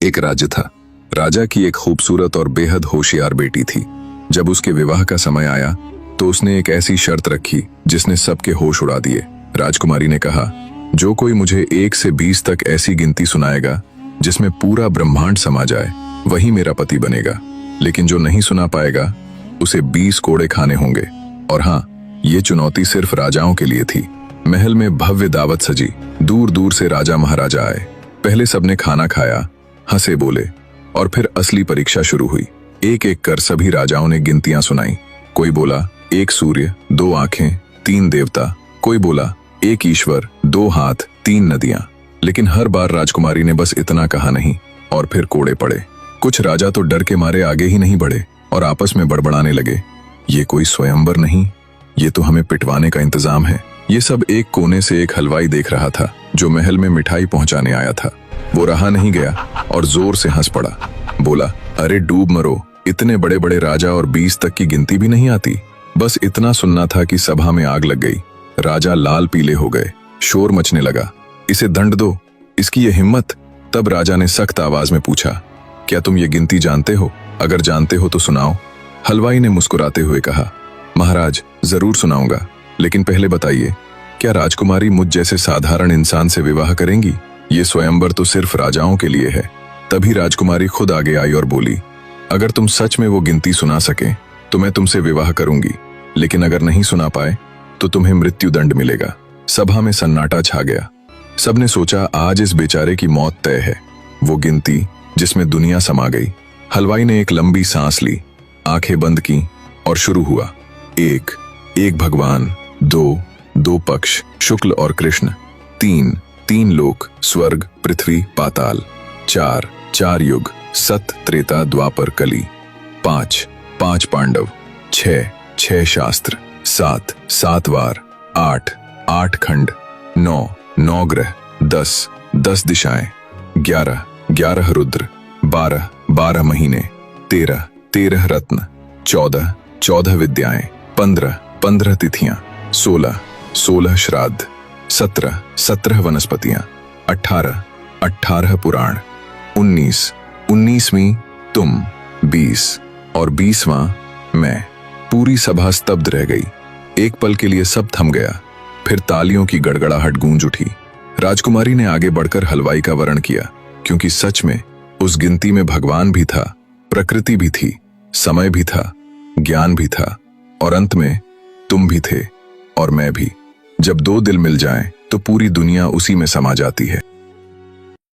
एक राज्य था। राजा की एक खूबसूरत और बेहद होशियार बेटी थी। जब उसके विवाह का समय आया तो उसने एक ऐसी शर्त रखी जिसने सबके होश उड़ा दिए। राजकुमारी ने कहा, जो कोई मुझे 1 से 20 तक ऐसी गिनती सुनाएगा जिसमें पूरा ब्रह्मांड समा जाए, वही मेरा पति बनेगा। लेकिन जो नहीं सुना पाएगा उसे 20 कोड़े खाने होंगे। और हाँ, ये चुनौती सिर्फ राजाओं के लिए थी। महल में भव्य दावत सजी। दूर दूर से राजा महाराजा आए। पहले सबने खाना खाया, हंसे बोले, और फिर असली परीक्षा शुरू हुई। एक एक कर सभी राजाओं ने गिनतियां सुनाई। कोई बोला 1 सूर्य, 2 आंखें, 3 देवता। कोई बोला 1 ईश्वर, 2 हाथ, 3 नदियां। लेकिन हर बार राजकुमारी ने बस इतना कहा नहीं, और फिर कोड़े पड़े। कुछ राजा तो डर के मारे आगे ही नहीं बढ़े और आपस में बड़बड़ाने लगे, ये कोई स्वयंवर नहीं, ये तो हमें पिटवाने का इंतजाम है। ये सब एक कोने से एक हलवाई देख रहा था जो महल में मिठाई पहुंचाने आया था। वो रहा नहीं गया और जोर से हंस पड़ा। बोला, अरे डूब मरो, इतने बड़े बड़े राजा और 20 तक की गिनती भी नहीं आती। बस इतना सुनना था कि सभा में आग लग गई। राजा लाल पीले हो गए। शोर मचने लगा, इसे दंड दो, इसकी ये हिम्मत। तब राजा ने सख्त आवाज में पूछा, क्या तुम ये गिनती जानते हो? अगर जानते हो तो सुनाओ। हलवाई ने मुस्कुराते हुए कहा, महाराज जरूर सुनाऊंगा, लेकिन पहले बताइए, क्या राजकुमारी मुझ जैसे साधारण इंसान से विवाह करेंगी? ये स्वयंवर तो सिर्फ राजाओं के लिए है। तभी राजकुमारी खुद आगे आई और बोली, अगर तुम सच में वो गिनती सुना सके तो मैं तुमसे विवाह करूंगी, लेकिन अगर नहीं सुना पाए तो तुम्हें मृत्यु दंड मिलेगा। सभा में सन्नाटा छा गया। सबने सोचा आज इस बेचारे की मौत तय है। वो गिनती जिसमें दुनिया समा गई। हलवाई ने एक लंबी सांस ली, आंखें बंद की और शुरू हुआ। 1, 1 भगवान, 2 पक्ष, शुक्ल और कृष्ण, 3 लोक, स्वर्ग, पृथ्वी, पाताल, 4 युग, सत, त्रेता, द्वापर, कली, 5 पांडव, 6 शास्त्र, 7 वार, 8 खंड, 9 ग्रह, 10 दिशाएं, 11 रुद्र, 12 महीने, 13 रत्न, 14 विद्याएं, 15 तिथियां, 16 श्राद्ध, 17 वनस्पतियां, 18 पुराण, 19वीं तुम, 20 और 20वां मैं। पूरी सभा स्तब्ध रह गई। एक पल के लिए सब थम गया। फिर तालियों की गड़गड़ाहट गूंज उठी। राजकुमारी ने आगे बढ़कर हलवाई का वर्ण किया, क्योंकि सच में उस गिनती में भगवान भी था, प्रकृति भी थी, समय भी था, ज्ञान भी था, और अंत में तुम भी थे और मैं भी। जब 2 दिल मिल जाएं तो पूरी दुनिया उसी में समा जाती है।